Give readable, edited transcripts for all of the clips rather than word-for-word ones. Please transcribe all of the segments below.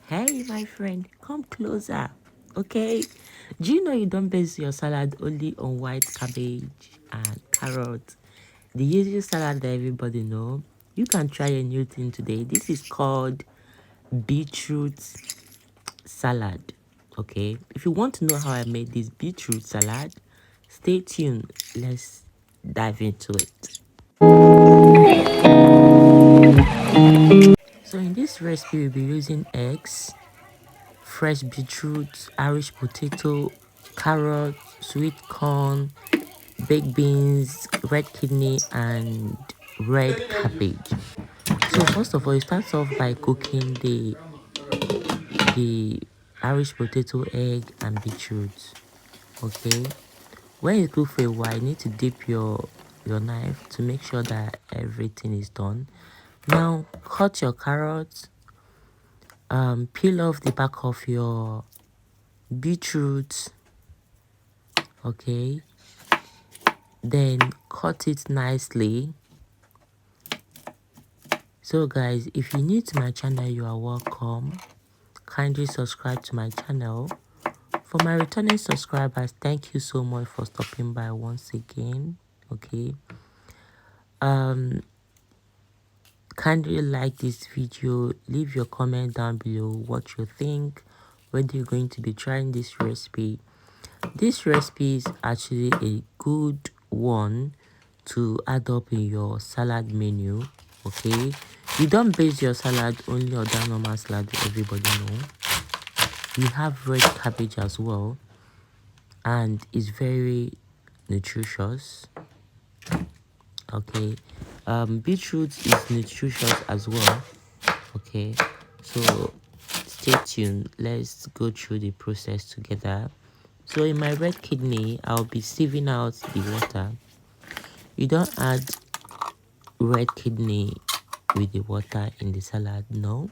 Hey, my friend, come closer. Okay? Do you know you don't base your salad only on white cabbage and carrots? The usual salad that everybody know. You can try a new thing today. This is called beetroot salad. Okay? If you want to know how I made this beetroot salad, stay tuned. Let's dive into it. So in this recipe, we'll be using eggs, fresh beetroot, Irish potato, carrot, sweet corn, baked beans, red kidney, and red cabbage. So first of all, you start off by cooking the Irish potato, egg, and beetroot. Okay. When you cook for a while, you need to dip your knife to make sure that everything is done. Now cut your carrots, peel off the back of your beetroot, okay, then cut it nicely. So guys, if you're new to my channel, you are welcome. Kindly subscribe to my channel. For my returning subscribers, thank you so much for stopping by once again. Okay, kindly like this video, leave your comment down below what you think, whether you're going to be trying this recipe. This recipe is actually a good one to add up in your salad menu. Okay, you don't base your salad only on that normal salad that everybody know. We have red cabbage as well, and it's very nutritious. Okay, beetroot is nutritious as well. Okay, so stay tuned. Let's go through the process together. So in my red kidney, I'll be sieving out the water. You don't add red kidney with the water in the salad. No,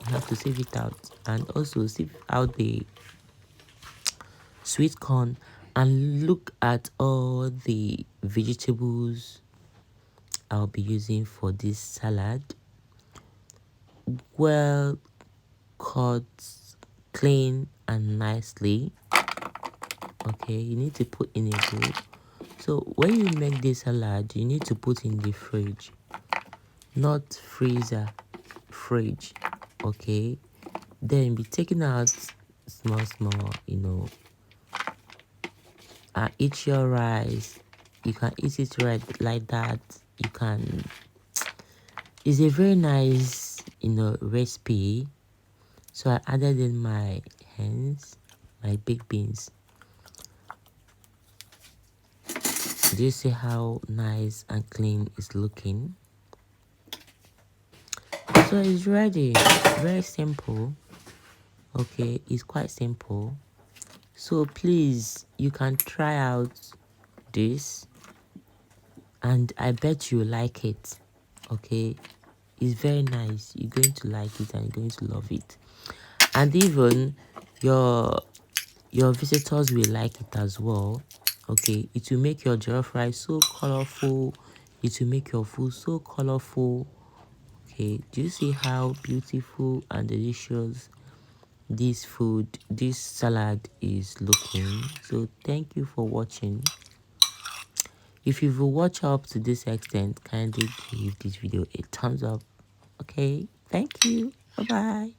you have to sieve it out, and also sieve out the sweet corn and look at all the vegetables I'll be using for this salad. Well cut, clean and nicely. Okay, you need to put in a bowl. So when you make this salad, you need to put in the fridge, not freezer, fridge. Okay, then be taking out small, eat your rice. You can eat it right like that. You can, it's a very nice recipe. So I added in my hens, my baked beans. Do you see how nice and clean it's looking? So it's ready. Very simple. Okay, it's quite simple. So please, you can try out this and I bet you like it. Okay, it's very nice. You're going to like it and you're going to love it. And even your visitors will like it as well. Okay, it will make your jollof rice so colorful. It will make your food so colorful. Okay, do you see how beautiful and delicious this salad is looking? So thank you for watching. If you've watched up to this extent, kindly give this video a thumbs up. Okay, thank you. Bye bye.